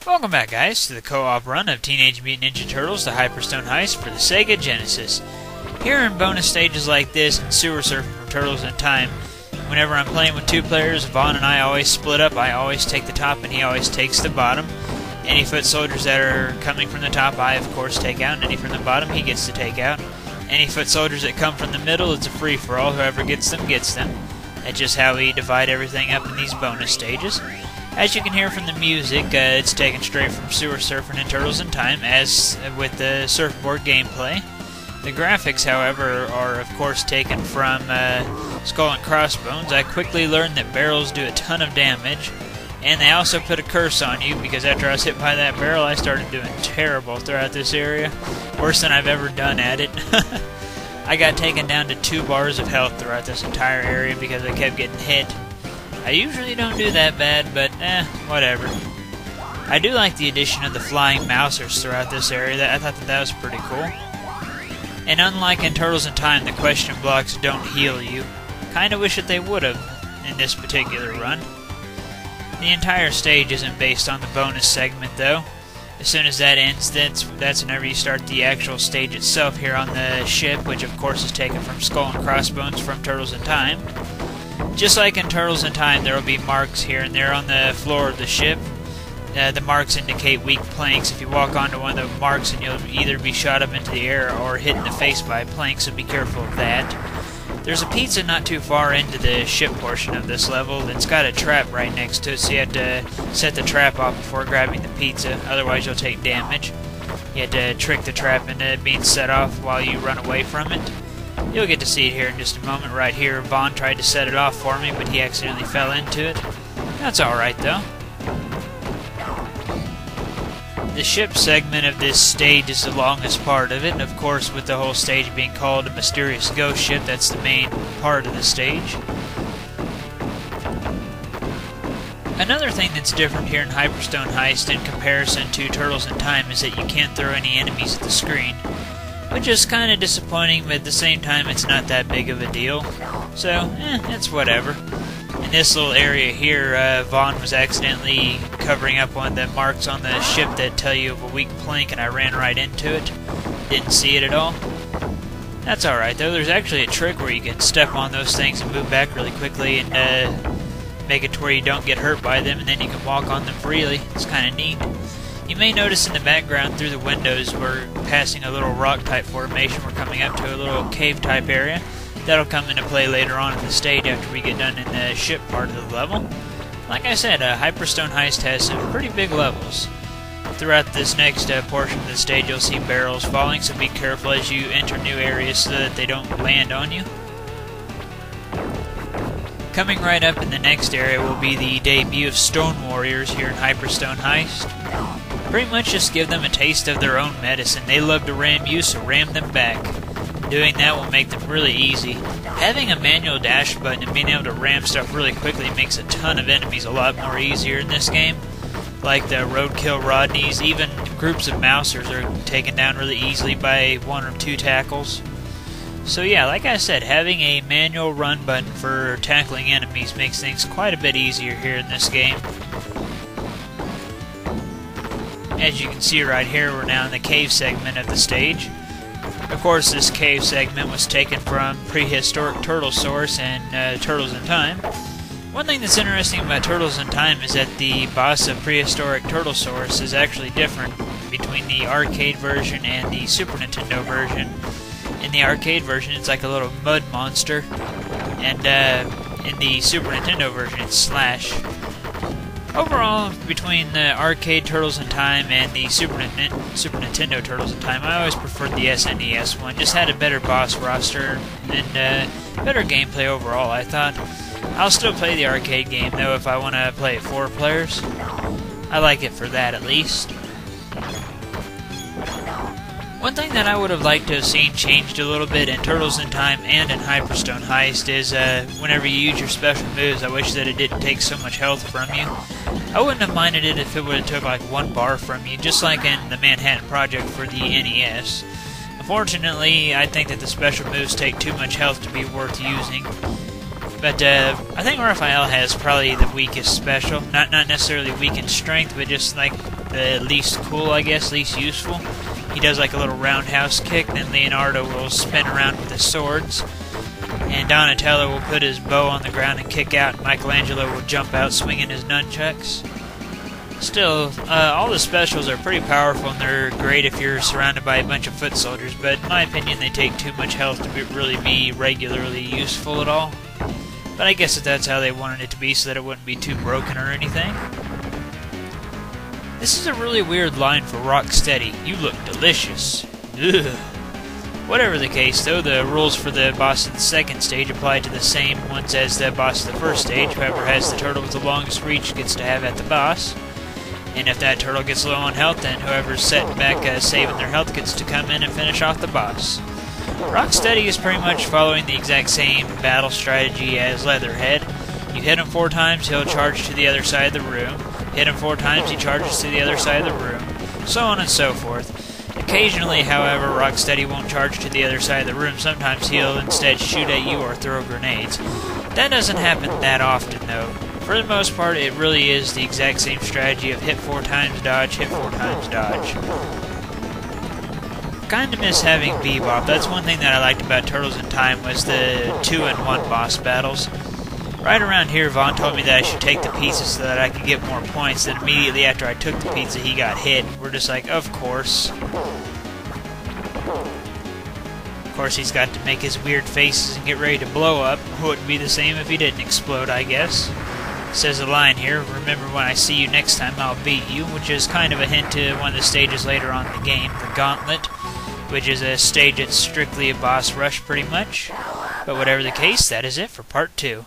Welcome back, guys, to the co-op run of Teenage Mutant Ninja Turtles: The Hyperstone Heist for the Sega Genesis. Here in bonus stages like this and sewer surfing from Turtles in Time, whenever I'm playing with two players, Vaughn and I always split up. I always take the top and he always takes the bottom. Any foot soldiers that are coming from the top, I of course take out, and any from the bottom, he gets to take out. Any foot soldiers that come from the middle, it's a free-for-all. Whoever gets them, gets them. That's just how we divide everything up in these bonus stages. As you can hear from the music, it's taken straight from Sewer Surfing and Turtles in Time, as with the surfboard gameplay. The graphics, however, are of course taken from Skull and Crossbones. I quickly learned that barrels do a ton of damage, and they also put a curse on you, because after I was hit by that barrel, I started doing terrible throughout this area. Worse than I've ever done at it. I got taken down to 2 bars of health throughout this entire area because I kept getting hit. I usually don't do that bad, but whatever. I do like the addition of the flying mousers throughout this area. I thought that was pretty cool. And unlike in Turtles in Time, the question blocks don't heal you. Kinda wish that they would've in this particular run. The entire stage isn't based on the bonus segment, though. As soon as that ends, that's whenever you start the actual stage itself here on the ship, which of course is taken from Skull and Crossbones from Turtles in Time. Just like in Turtles in Time, there will be marks here and there on the floor of the ship. The marks indicate weak planks. If you walk onto one of the marks, and you'll either be shot up into the air or hit in the face by a plank, so be careful of that. There's a pizza not too far into the ship portion of this level that's got a trap right next to it, so you have to set the trap off before grabbing the pizza, otherwise you'll take damage. You have to trick the trap into being set off while you run away from it. You'll get to see it here in just a moment. Right here, Vaughn tried to set it off for me, but he accidentally fell into it. That's alright, though. The ship segment of this stage is the longest part of it, and of course, with the whole stage being called a mysterious ghost ship, that's the main part of the stage. Another thing that's different here in Hyperstone Heist in comparison to Turtles in Time is that you can't throw any enemies at the screen, which is kind of disappointing, but at the same time it's not that big of a deal. So, it's whatever. In this little area here, Vaughn was accidentally covering up one of the marks on the ship that tell you of a weak plank, and I ran right into it. Didn't see it at all. That's alright though. There's actually a trick where you can step on those things and move back really quickly and make it to where you don't get hurt by them, and then you can walk on them freely. It's kind of neat. You may notice in the background through the windows we're passing a little rock-type formation. We're coming up to a little cave-type area. That'll come into play later on in the stage after we get done in the ship part of the level. Like I said, Hyperstone Heist has some pretty big levels. Throughout this next portion of the stage, you'll see barrels falling, so be careful as you enter new areas so that they don't land on you. Coming right up in the next area will be the debut of Stone Warriors here in Hyperstone Heist. Pretty much just give them a taste of their own medicine. They love to ram you, so ram them back. Doing that will make them really easy. Having a manual dash button and being able to ram stuff really quickly makes a ton of enemies a lot more easier in this game. Like the Roadkill Rodneys, even groups of Mousers are taken down really easily by 1 or 2 tackles. So yeah, like I said, having a manual run button for tackling enemies makes things quite a bit easier here in this game. As you can see right here, we're now in the cave segment of the stage. Of course, this cave segment was taken from prehistoric Turtle Source and Turtles in Time. One thing that's interesting about Turtles in Time is that the boss of prehistoric Turtle Source is actually different between the arcade version and the Super Nintendo version. In the arcade version, it's like a little mud monster, and in the Super Nintendo version, it's Slash. Overall, between the arcade Turtles in Time and the Super Nintendo Turtles in Time, I always preferred the SNES one. Just had a better boss roster and better gameplay overall, I thought. I'll still play the arcade game, though, if I want to play it 4 players. I like it for that, at least. One thing that I would have liked to have seen changed a little bit in Turtles in Time and in Hyperstone Heist is whenever you use your special moves, I wish that it didn't take so much health from you. I wouldn't have minded it if it would have took like 1 bar from you, just like in the Manhattan Project for the NES. Unfortunately, I think that the special moves take too much health to be worth using. But I think Raphael has probably the weakest special. Not necessarily weak in strength, but just like the least cool, I guess, least useful. He does like a little roundhouse kick, then Leonardo will spin around with his swords, and Donatello will put his bow on the ground and kick out, and Michelangelo will jump out swinging his nunchucks. Still, all the specials are pretty powerful, and they're great if you're surrounded by a bunch of foot soldiers, but in my opinion they take too much health to really be regularly useful at all. But I guess that's how they wanted it to be, so that it wouldn't be too broken or anything. This is a really weird line for Rocksteady. You look delicious. Ugh. Whatever the case, though, the rules for the boss of the second stage apply to the same ones as the boss of the first stage. Whoever has the turtle with the longest reach gets to have at the boss. And if that turtle gets low on health, then whoever's setting back saving their health gets to come in and finish off the boss. Rocksteady is pretty much following the exact same battle strategy as Leatherhead. You hit him 4 times, he'll charge to the other side of the room. Hit him 4 times, he charges to the other side of the room. So on and so forth. Occasionally, however, Rocksteady won't charge to the other side of the room. Sometimes he'll instead shoot at you or throw grenades. That doesn't happen that often, though. For the most part, it really is the exact same strategy of hit 4 times, dodge, hit 4 times, dodge. Kinda miss having Bebop. That's one thing that I liked about Turtles in Time, was the 2-in-1 boss battles. Right around here, Vaughn told me that I should take the pizza so that I could get more points. Then immediately after I took the pizza, he got hit. We're just like, of course. Of course, he's got to make his weird faces and get ready to blow up. Wouldn't be the same if he didn't explode, I guess. Says a line here, remember when I see you next time I'll beat you, which is kind of a hint to one of the stages later on in the game, the Gauntlet, which is a stage that's strictly a boss rush pretty much. But whatever the case, that is it for part 2.